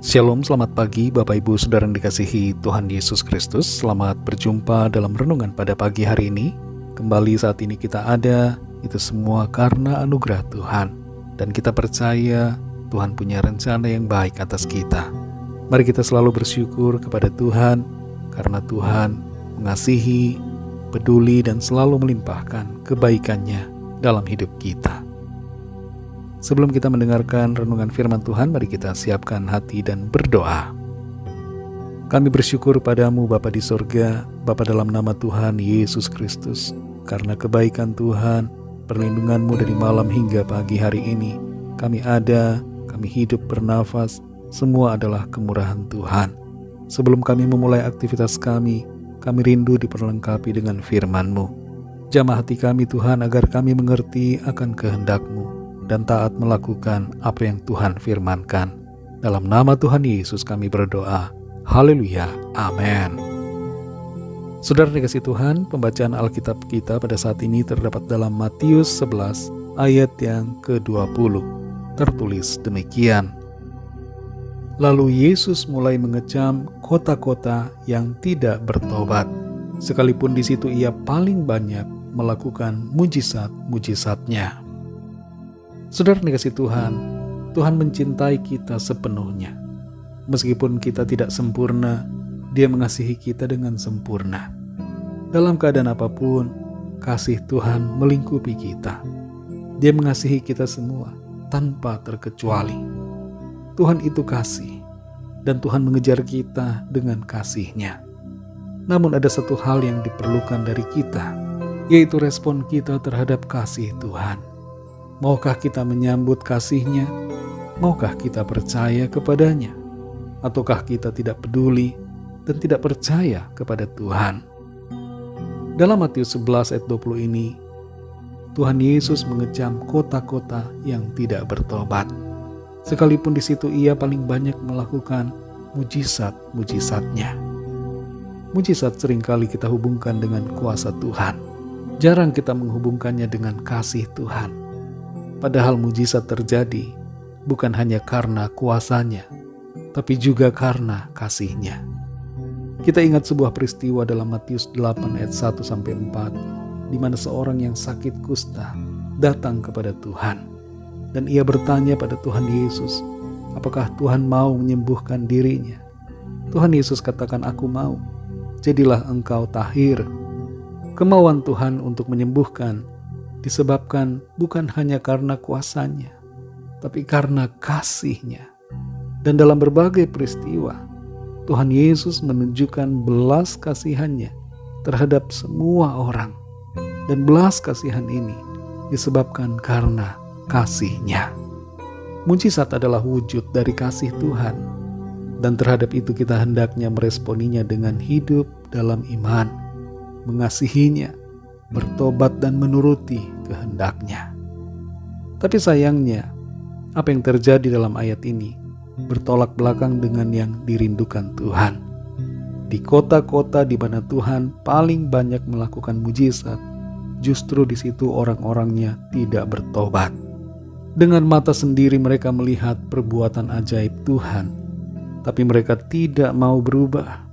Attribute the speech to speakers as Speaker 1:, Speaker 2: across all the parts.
Speaker 1: Shalom, selamat pagi Bapak Ibu Saudara yang dikasihi Tuhan Yesus Kristus. Selamat berjumpa dalam renungan pada pagi hari ini. Kembali saat ini kita ada, itu semua karena anugerah Tuhan. Dan kita percaya Tuhan punya rencana yang baik atas kita. Mari kita selalu bersyukur kepada Tuhan, karena Tuhan mengasihi, peduli dan selalu melimpahkan kebaikannya dalam hidup kita. Sebelum kita mendengarkan renungan firman Tuhan, mari kita siapkan hati dan berdoa. Kami bersyukur padamu Bapa di sorga, Bapa dalam nama Tuhan Yesus Kristus, karena kebaikan Tuhan, perlindungan-Mu dari malam hingga pagi hari ini. Kami ada, kami hidup bernafas, semua adalah kemurahan Tuhan. Sebelum kami memulai aktivitas kami rindu diperlengkapi dengan firman-Mu. Jamah hati kami Tuhan agar kami mengerti akan kehendak-Mu dan taat melakukan apa yang Tuhan firmankan. Dalam nama Tuhan Yesus kami berdoa. Haleluya. Amin. Saudara dikasihi Tuhan, pembacaan Alkitab kita pada saat ini terdapat dalam Matius 11 ayat yang ke-20. Tertulis demikian. Lalu Yesus mulai mengecam kota-kota yang tidak bertobat, sekalipun di situ ia paling banyak melakukan mujizat-mujizatnya. Saudara dikasihi Tuhan, Tuhan mencintai kita sepenuhnya. Meskipun kita tidak sempurna, Dia mengasihi kita dengan sempurna. Dalam keadaan apapun, kasih Tuhan melingkupi kita. Dia mengasihi kita semua, tanpa terkecuali. Tuhan itu kasih, dan Tuhan mengejar kita dengan kasih-Nya. Namun ada satu hal yang diperlukan dari kita, yaitu respon kita terhadap kasih Tuhan. Maukah kita menyambut kasih-Nya? Maukah kita percaya kepadanya? Ataukah kita tidak peduli dan tidak percaya kepada Tuhan? Dalam Matius 11 ayat 20 ini, Tuhan Yesus mengecam kota-kota yang tidak bertobat. Sekalipun di situ ia paling banyak melakukan mujizat-mujizatnya. Mujizat seringkali kita hubungkan dengan kuasa Tuhan. Jarang kita menghubungkannya dengan kasih Tuhan. Padahal mujizat terjadi bukan hanya karena kuasanya, tapi juga karena kasih-Nya. Kita ingat sebuah peristiwa dalam Matius 8 ayat 1-4, di mana seorang yang sakit kusta datang kepada Tuhan. Dan ia bertanya pada Tuhan Yesus, apakah Tuhan mau menyembuhkan dirinya? Tuhan Yesus katakan, aku mau, jadilah engkau tahir. Kemauan Tuhan untuk menyembuhkan disebabkan bukan hanya karena kuasanya, tapi karena kasih-Nya. Dan dalam berbagai peristiwa, Tuhan Yesus menunjukkan belas kasihan-Nya terhadap semua orang. Dan belas kasihan ini disebabkan karena kasih-Nya. Mujizat adalah wujud dari kasih Tuhan. Dan terhadap itu kita hendaknya meresponinya dengan hidup dalam iman, mengasihinya, bertobat dan menuruti kehendak-Nya. Tapi sayangnya, apa yang terjadi dalam ayat ini bertolak belakang dengan yang dirindukan Tuhan. Di kota-kota di mana Tuhan paling banyak melakukan mujizat, justru di situ orang-orangnya tidak bertobat. Dengan mata sendiri mereka melihat perbuatan ajaib Tuhan, tapi mereka tidak mau berubah,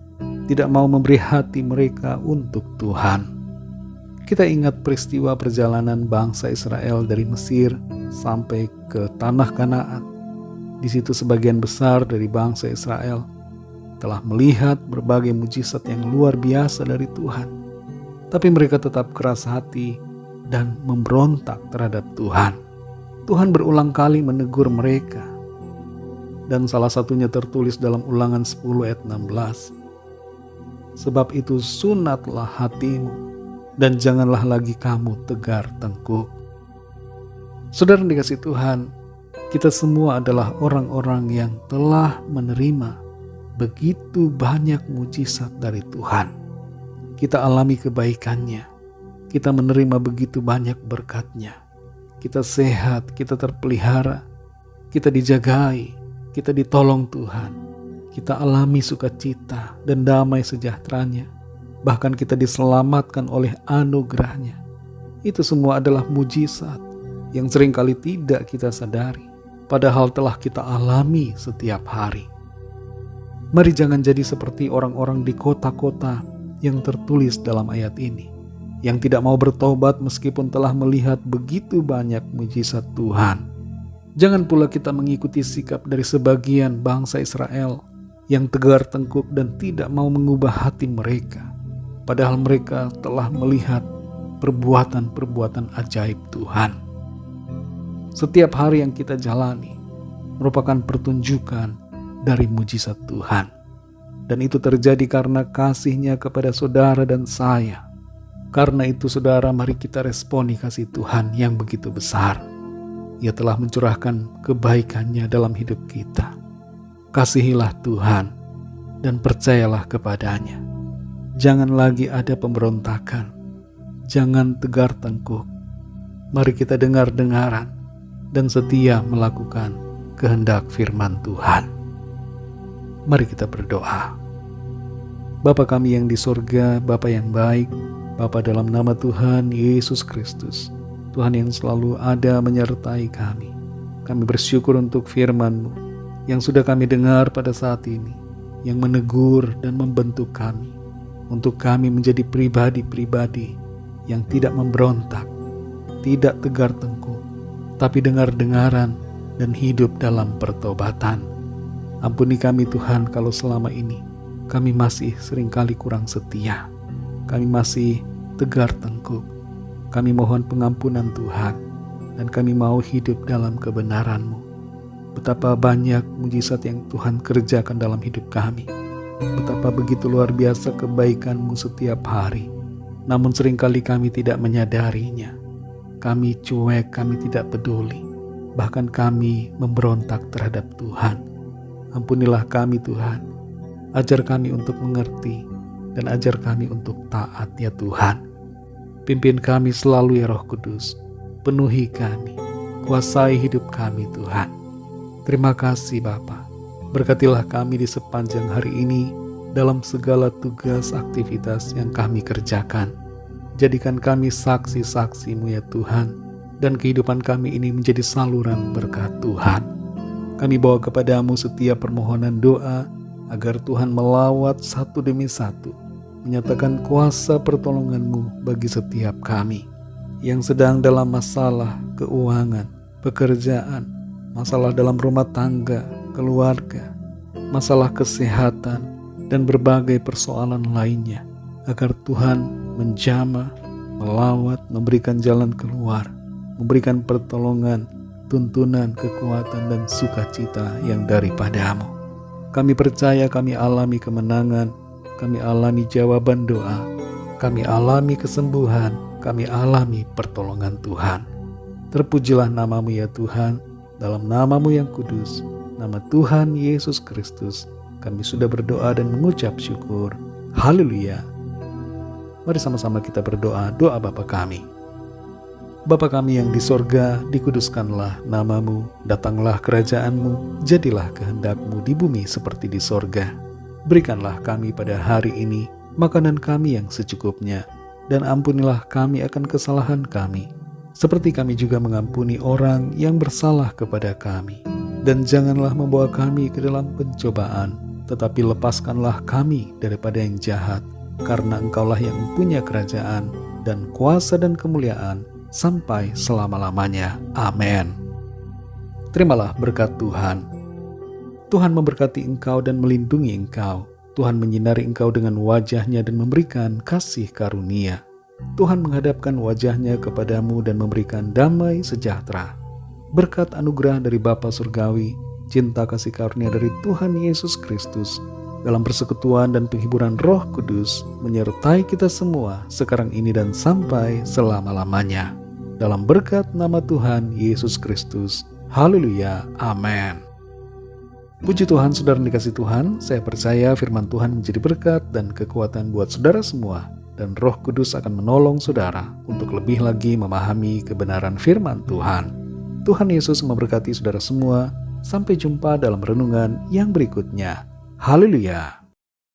Speaker 1: tidak mau memberi hati mereka untuk Tuhan. Kita ingat peristiwa perjalanan bangsa Israel dari Mesir sampai ke tanah Kanaan. Di situ sebagian besar dari bangsa Israel telah melihat berbagai mujizat yang luar biasa dari Tuhan. Tapi mereka tetap keras hati dan memberontak terhadap Tuhan. Tuhan berulang kali menegur mereka. Dan salah satunya tertulis dalam Ulangan 10 ayat 16. Sebab itu sunatlah hatimu, dan janganlah lagi kamu tegar tengkuk. Saudara dikasihi Tuhan, kita semua adalah orang-orang yang telah menerima begitu banyak mujizat dari Tuhan. Kita alami kebaikan-Nya, kita menerima begitu banyak berkat-Nya. Kita sehat, kita terpelihara, kita dijagai, kita ditolong Tuhan. Kita alami sukacita dan damai sejahtera-Nya. Bahkan kita diselamatkan oleh anugerah-Nya. Itu semua adalah mujizat yang seringkali tidak kita sadari, padahal telah kita alami setiap hari. Mari jangan jadi seperti orang-orang di kota-kota yang tertulis dalam ayat ini, yang tidak mau bertobat meskipun telah melihat begitu banyak mujizat Tuhan. Jangan pula kita mengikuti sikap dari sebagian bangsa Israel yang tegar tengkuk dan tidak mau mengubah hati mereka, padahal mereka telah melihat perbuatan-perbuatan ajaib Tuhan. Setiap hari yang kita jalani merupakan pertunjukan dari mujizat Tuhan. Dan itu terjadi karena kasih-Nya kepada saudara dan saya. Karena itu saudara, mari kita responi kasih Tuhan yang begitu besar. Ia telah mencurahkan kebaikan-Nya dalam hidup kita. Kasihilah Tuhan dan percayalah kepada-Nya. Jangan lagi ada pemberontakan. Jangan tegar tengkuk. Mari kita dengar-dengaran dan setia melakukan kehendak firman Tuhan. Mari kita berdoa. Bapa kami yang di sorga, Bapa yang baik, Bapa dalam nama Tuhan Yesus Kristus, Tuhan yang selalu ada menyertai kami. Kami bersyukur untuk firman-Mu yang sudah kami dengar pada saat ini, yang menegur dan membentuk kami, untuk kami menjadi pribadi-pribadi yang tidak memberontak, tidak tegar tengkuk, tapi dengar-dengaran dan hidup dalam pertobatan. Ampuni kami Tuhan kalau selama ini kami masih seringkali kurang setia. Kami masih tegar tengkuk. Kami mohon pengampunan Tuhan dan kami mau hidup dalam kebenaran-Mu. Betapa banyak mujizat yang Tuhan kerjakan dalam hidup kami. Betapa begitu luar biasa kebaikan-Mu setiap hari. Namun seringkali kami tidak menyadarinya. Kami cuek, kami tidak peduli. Bahkan kami memberontak terhadap Tuhan. Ampunilah kami Tuhan, ajar kami untuk mengerti dan ajar kami untuk taat ya Tuhan. Pimpin kami selalu ya Roh Kudus, penuhi kami, kuasai hidup kami Tuhan. Terima kasih Bapa, berkatilah kami di sepanjang hari ini dalam segala tugas aktivitas yang kami kerjakan. Jadikan kami saksi-saksi-Mu ya Tuhan, dan kehidupan kami ini menjadi saluran berkat Tuhan. Kami bawa kepada-Mu setiap permohonan doa agar Tuhan melawat satu demi satu, menyatakan kuasa pertolongan-Mu bagi setiap kami yang sedang dalam masalah keuangan, pekerjaan, masalah dalam rumah tangga, keluarga, masalah kesehatan, dan berbagai persoalan lainnya, agar Tuhan menjamah, melawat, memberikan jalan keluar, memberikan pertolongan, tuntunan, kekuatan, dan sukacita yang daripada-Mu. Kami percaya kami alami kemenangan, kami alami jawaban doa, kami alami kesembuhan, kami alami pertolongan Tuhan. Terpujilah nama-Mu ya Tuhan, dalam nama-Mu yang kudus, nama Tuhan Yesus Kristus, kami sudah berdoa dan mengucap syukur. Haleluya. Mari sama-sama kita berdoa, doa Bapa kami. Bapa kami yang di sorga, dikuduskanlah nama-Mu, datanglah kerajaan-Mu, jadilah kehendak-Mu di bumi seperti di sorga. Berikanlah kami pada hari ini makanan kami yang secukupnya, dan ampunilah kami akan kesalahan kami, seperti kami juga mengampuni orang yang bersalah kepada kami. Dan janganlah membawa kami ke dalam pencobaan, tetapi lepaskanlah kami daripada yang jahat, karena Engkaulah yang mempunyai kerajaan, dan kuasa dan kemuliaan, sampai selama-lamanya. Amin. Terimalah berkat Tuhan. Tuhan memberkati engkau dan melindungi engkau. Tuhan menyinari engkau dengan wajah-Nya dan memberikan kasih karunia. Tuhan menghadapkan wajah-Nya kepadamu dan memberikan damai sejahtera. Berkat anugerah dari Bapa Surgawi, cinta kasih karunia dari Tuhan Yesus Kristus, dalam persekutuan dan penghiburan Roh Kudus, menyertai kita semua sekarang ini dan sampai selama-lamanya. Dalam berkat nama Tuhan Yesus Kristus. Haleluya. Amin. Puji Tuhan, saudara yang dikasih Tuhan, saya percaya firman Tuhan menjadi berkat dan kekuatan buat saudara semua, dan Roh Kudus akan menolong saudara untuk lebih lagi memahami kebenaran firman Tuhan. Tuhan Yesus memberkati saudara semua. Sampai jumpa dalam renungan yang berikutnya. Haleluya.